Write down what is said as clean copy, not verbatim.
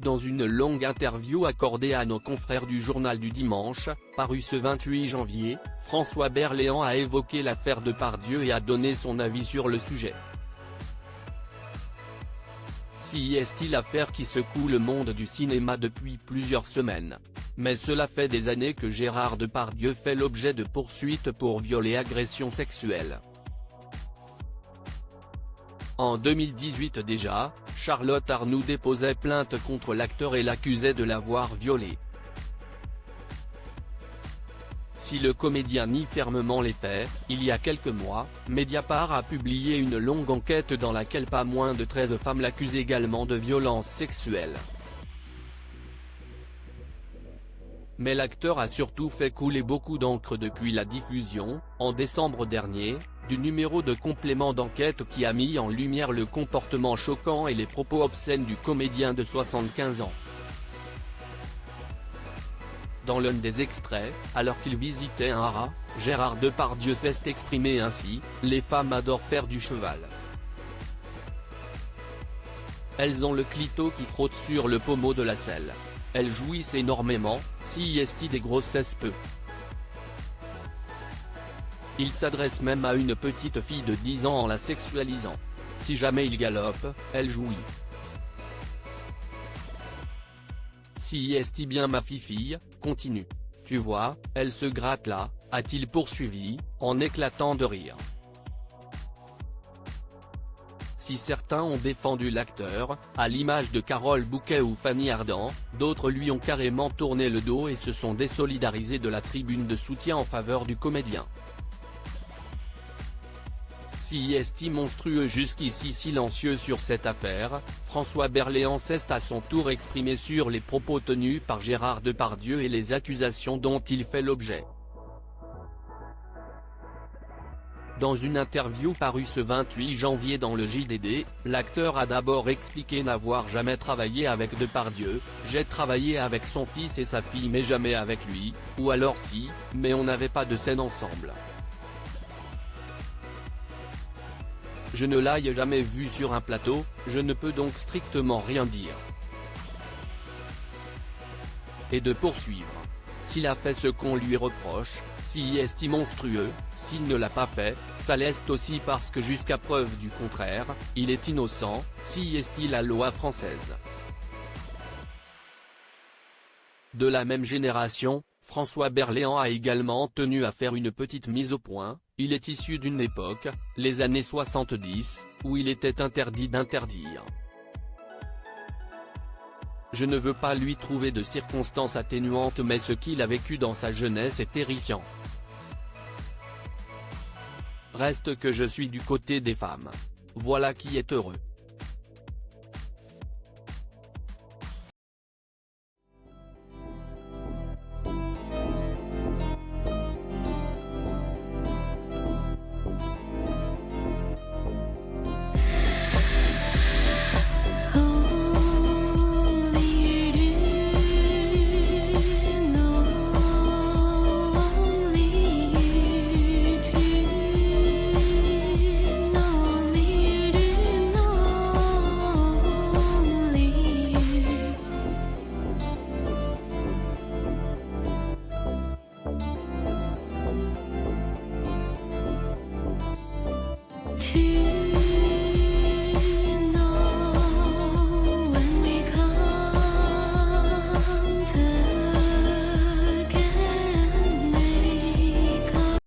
Dans une longue interview accordée à nos confrères du Journal du Dimanche, paru ce 28 janvier, François Berléand a évoqué l'affaire Depardieu et a donné son avis sur le sujet. Si est-il l'affaire qui secoue le monde du cinéma depuis plusieurs semaines. Mais cela fait des années que Gérard Depardieu fait l'objet de poursuites pour viol et agression sexuelle. En 2018 déjà, Charlotte Arnoux déposait plainte contre l'acteur et l'accusait de l'avoir violé. Si le comédien nie fermement les faits, il y a quelques mois, Mediapart a publié une longue enquête dans laquelle pas moins de 13 femmes l'accusent également de violences sexuelles. Mais l'acteur a surtout fait couler beaucoup d'encre depuis la diffusion, en décembre dernier, du numéro de complément d'enquête qui a mis en lumière le comportement choquant et les propos obscènes du comédien de 75 ans. Dans l'un des extraits, alors qu'il visitait un haras, Gérard Depardieu s'est exprimé ainsi: « Les femmes adorent faire du cheval. Elles ont le clito qui frotte sur le pommeau de la selle. Elles jouissent énormément, si est des grossesses peu. » Il s'adresse même à une petite fille de 10 ans en la sexualisant. « Si jamais il galope, elle jouit. Si est bien ma fille, continue. Tu vois, elle se gratte là, » a-t-il poursuivi, en éclatant de rire. Si certains ont défendu l'acteur, à l'image de Carole Bouquet ou Fanny Ardant, d'autres lui ont carrément tourné le dos et se sont désolidarisés de la tribune de soutien en faveur du comédien. Si est monstrueux jusqu'ici silencieux sur cette affaire, François Berléand s'est à son tour exprimé sur les propos tenus par Gérard Depardieu et les accusations dont il fait l'objet. Dans une interview parue ce 28 janvier dans le JDD, l'acteur a d'abord expliqué n'avoir jamais travaillé avec Depardieu. « J'ai travaillé avec son fils et sa fille mais jamais avec lui, ou alors si, mais on n'avait pas de scène ensemble. Je ne l'ai jamais vu sur un plateau, je ne peux donc strictement rien dire. » Et de poursuivre. S'il a fait ce qu'on lui reproche, si est monstrueux, s'il ne l'a pas fait, ça l'est aussi parce que jusqu'à preuve du contraire, il est innocent, si est la loi française. De la même génération, François Berléand a également tenu à faire une petite mise au point. Il est issu d'une époque, les années 70, où il était interdit d'interdire. Je ne veux pas lui trouver de circonstances atténuantes mais ce qu'il a vécu dans sa jeunesse est terrifiant. Reste que je suis du côté des femmes. Voilà qui est heureux. To